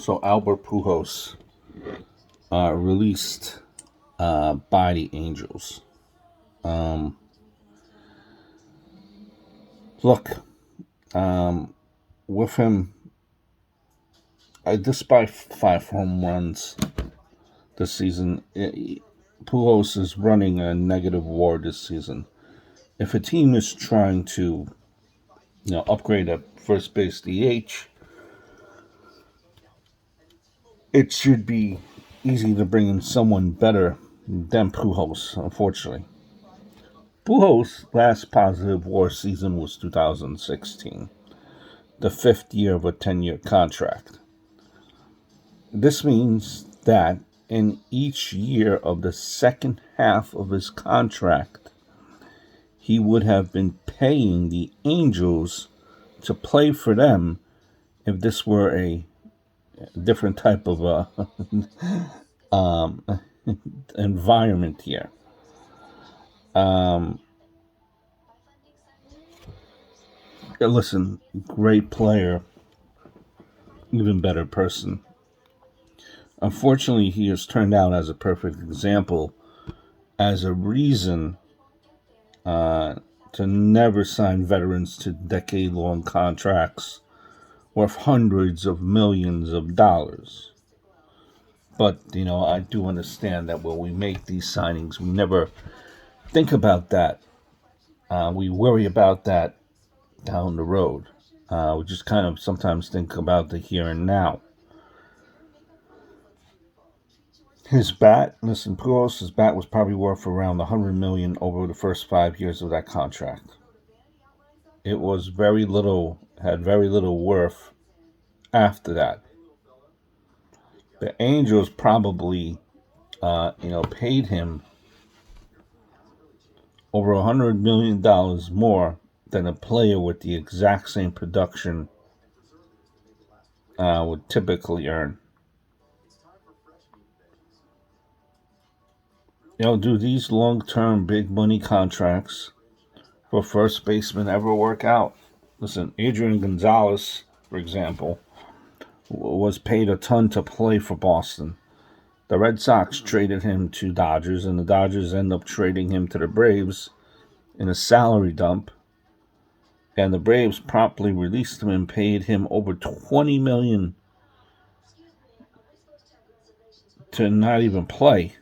So Albert Pujols released by the Angels. Um, Look, with him, despite 5 home runs this season, Pujols is running a negative WAR this season. If a team is trying to, upgrade at first base DH, it should be easy to bring in someone better than Pujols, unfortunately. Pujols' last positive WAR season was 2016, the fifth year of a 10-year contract. This means that in each year of the second half of his contract, he would have been paying the Angels to play for them if this were a different type of environment here. Listen, great player, even better person. Unfortunately, he has turned out as a perfect example, as a reason to never sign veterans to decade-long contracts worth hundreds of millions of dollars. But, I do understand that when we make these signings, we never think about that. We worry about that down the road. We just kind of sometimes think about the here and now. His bat was probably worth around $100 million over the first 5 years of that contract. It was had very little worth after that. The Angels probably, paid him over $100 million more than a player with the exact same production would typically earn. Do these long-term big money contracts for first baseman ever work out? Listen, Adrian Gonzalez, for example, was paid a ton to play for Boston. The Red Sox traded him to Dodgers, and the Dodgers end up trading him to the Braves in a salary dump. And the Braves promptly released him and paid him over $20 million to not even play.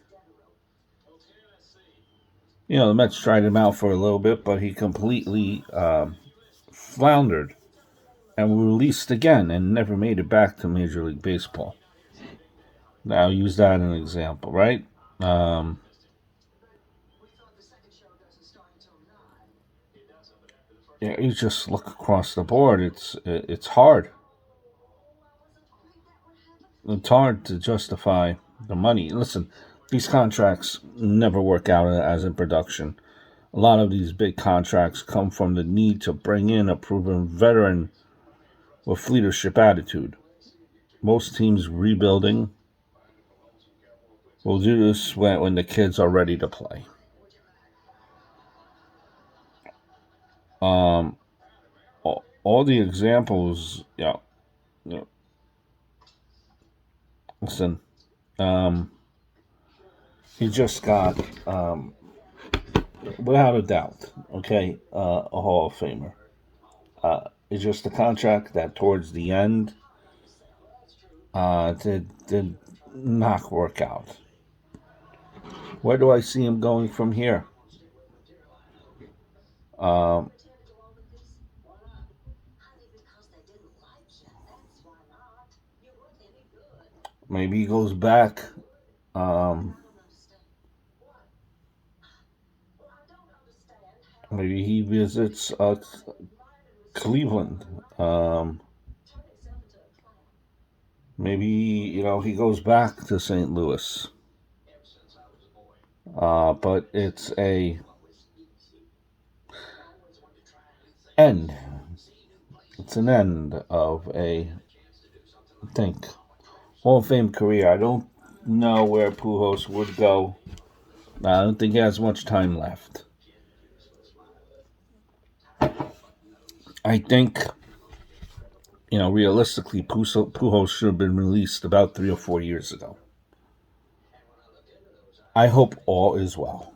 The Mets tried him out for a little bit, but he completely floundered and was released again and never made it back to Major League Baseball. Now, use that as an example, right? You just look across the board. It's hard. It's hard to justify the money. Listen, these contracts never work out as in production. A lot of these big contracts come from the need to bring in a proven veteran with leadership attitude. Most teams rebuilding will do this when the kids are ready to play. All the examples, listen, he just got, without a doubt, a Hall of Famer. It's just a contract that towards the end did not work out. Where do I see him going from here? Maybe he goes back. Maybe he visits Cleveland. Maybe he goes back to St. Louis. But it's a end. It's an end of I think, Hall of Fame career. I don't know where Pujols would go. I don't think he has much time left. I think Realistically, Pujols should have been released about 3 or 4 years ago. I hope all is well.